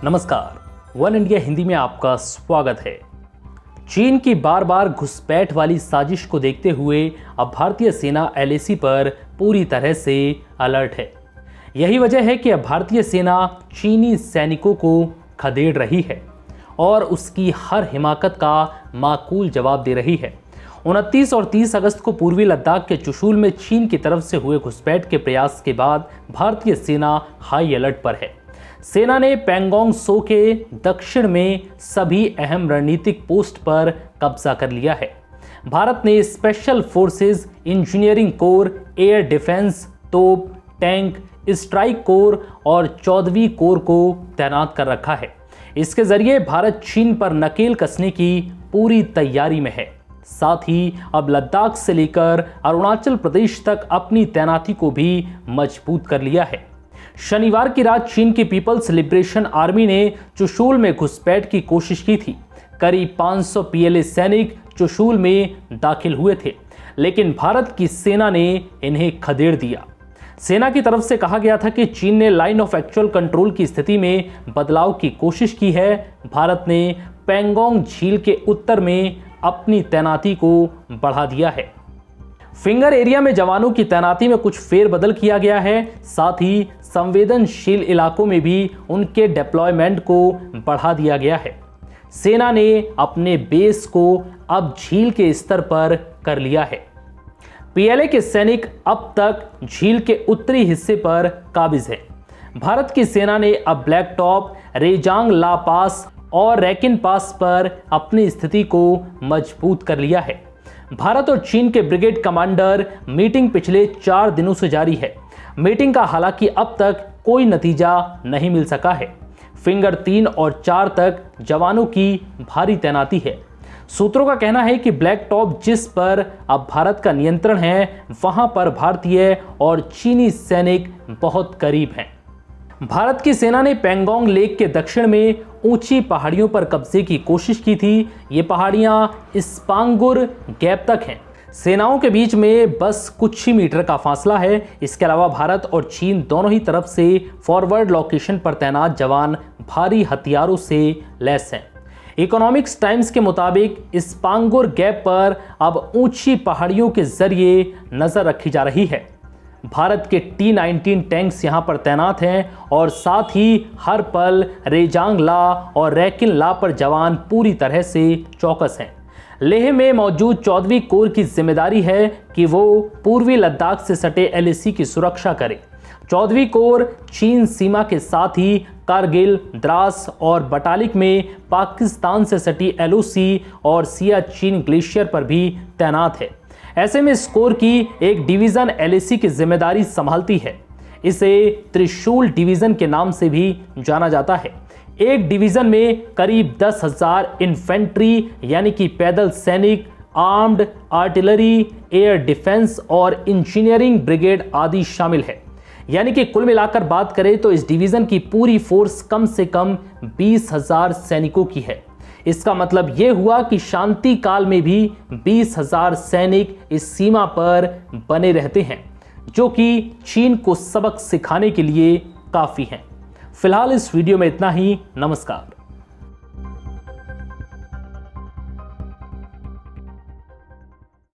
नमस्कार, one India Hindi में आपका स्वागत है। चीन की बार बार घुसपैठ वाली साजिश को देखते हुए अब भारतीय सेना एलएसी पर पूरी तरह से अलर्ट है। यही वजह है कि अब भारतीय सेना चीनी सैनिकों को खदेड़ रही है और उसकी हर हिमाकत का माकूल जवाब दे रही है। 29 और 30 अगस्त को पूर्वी लद्दाख के चुशूल में चीन की तरफ से हुए घुसपैठ के प्रयास के बाद भारतीय सेना हाई अलर्ट पर है। सेना ने पैंगोंग त्सो के दक्षिण में सभी अहम रणनीतिक पोस्ट पर कब्जा कर लिया है। भारत ने special forces, engineering core, air defence, तोप, टैंक, स्ट्राइक कोर और 14वीं कोर को तैनात कर रखा है। इसके जरिए भारत चीन पर नकेल कसने की पूरी तैयारी में है। साथ ही अब लद्दाख से लेकर अरुणाचल प्रदेश तक अपनी तैनाती को भी मजबूत कर लिया है। शनिवार की रात चीन की पीपल्स लिबरेशन आर्मी ने चुशूल में घुसपैठ की कोशिश की थी। करीब 500 पीएलए सैनिक चुशूल में दाखिल हुए थे, लेकिन भारत की सेना ने इन्हें खदेड़ दिया। सेना की तरफ से कहा गया था कि चीन ने लाइन ऑफ एक्चुअल कंट्रोल की स्थिति में बदलाव की कोशिश की है। भारत ने पैंगोंग झील के उत्तर में अपनी तैनाती को बढ़ा दिया है। फिंगर एरिया में जवानों की तैनाती में कुछ फेरबदल किया गया है। साथ ही संवेदनशील इलाकों में भी उनके डिप्लॉयमेंट को बढ़ा दिया गया है। सेना ने अपने बेस को अब झील के स्तर पर कर लिया है। पीएलए के सैनिक अब तक झील के उत्तरी हिस्से पर काबिज है। भारत की सेना ने अब ब्लैक टॉप, रेजांग ला पास और रैकिन पास पर अपनी स्थिति को मजबूत कर लिया है। भारत और चीन के ब्रिगेड कमांडर मीटिंग पिछले 4 दिनों से जारी है। मीटिंग का हालांकि अब तक कोई नतीजा नहीं मिल सका है। फिंगर 3 और 4 तक जवानों की भारी तैनाती है। सूत्रों का कहना है कि ब्लैक टॉप, जिस पर अब भारत का नियंत्रण है, वहां पर भारतीय और चीनी सैनिक बहुत करीब हैं। भारत की सेना ने पैंगोंग लेक के दक्षिण में ऊंची पहाड़ियों पर कब्जे की कोशिश की थी। ये पहाड़ियां स्पांगुर गैप तक हैं। सेनाओं के बीच में बस कुछ ही मीटर का फासला है। इसके अलावा भारत और चीन दोनों ही तरफ से फॉरवर्ड लोकेशन पर तैनात जवान भारी हथियारों से लैस हैं। इकोनॉमिक्स टाइम्स के मुताबिक स्पांगुर गैप पर अब ऊंची पहाड़ियों के जरिए नजर रखी जा रही है। भारत के T-19 टैंक्स यहां पर तैनात हैं और साथ ही हर पल रेजांग ला और रैकिन ला पर जवान पूरी तरह से चौकस हैं। लेह में मौजूद 14वीं कोर की जिम्मेदारी है कि वो पूर्वी लद्दाख से सटे एलएसी की सुरक्षा करे। 14वीं कोर चीन सीमा के साथ ही कारगिल, द्रास और बटालिक में पाकिस्तान से सटी एलओसी और सियाचिन ग्लेशियर पर भी तैनात है। ऐसे में इस कोर की एक डिवीजन एलएसी की जिम्मेदारी संभालती है। इसे त्रिशूल डिवीजन के नाम से भी जाना जाता है। एक डिवीजन में करीब 10,000 इन्फेंट्री यानी कि पैदल सैनिक, आर्म्ड आर्टिलरी, एयर डिफेंस और इंजीनियरिंग ब्रिगेड आदि शामिल है। यानी कि कुल मिलाकर बात करें तो इस डिवीजन की पूरी फोर्स कम से कम 20,000 सैनिकों की है। इसका मतलब यह हुआ कि शांति काल में भी 20,000 सैनिक इस सीमा पर बने रहते हैं, जो कि चीन को सबक सिखाने के लिए काफी हैं। फिलहाल इस वीडियो में इतना ही। नमस्कार।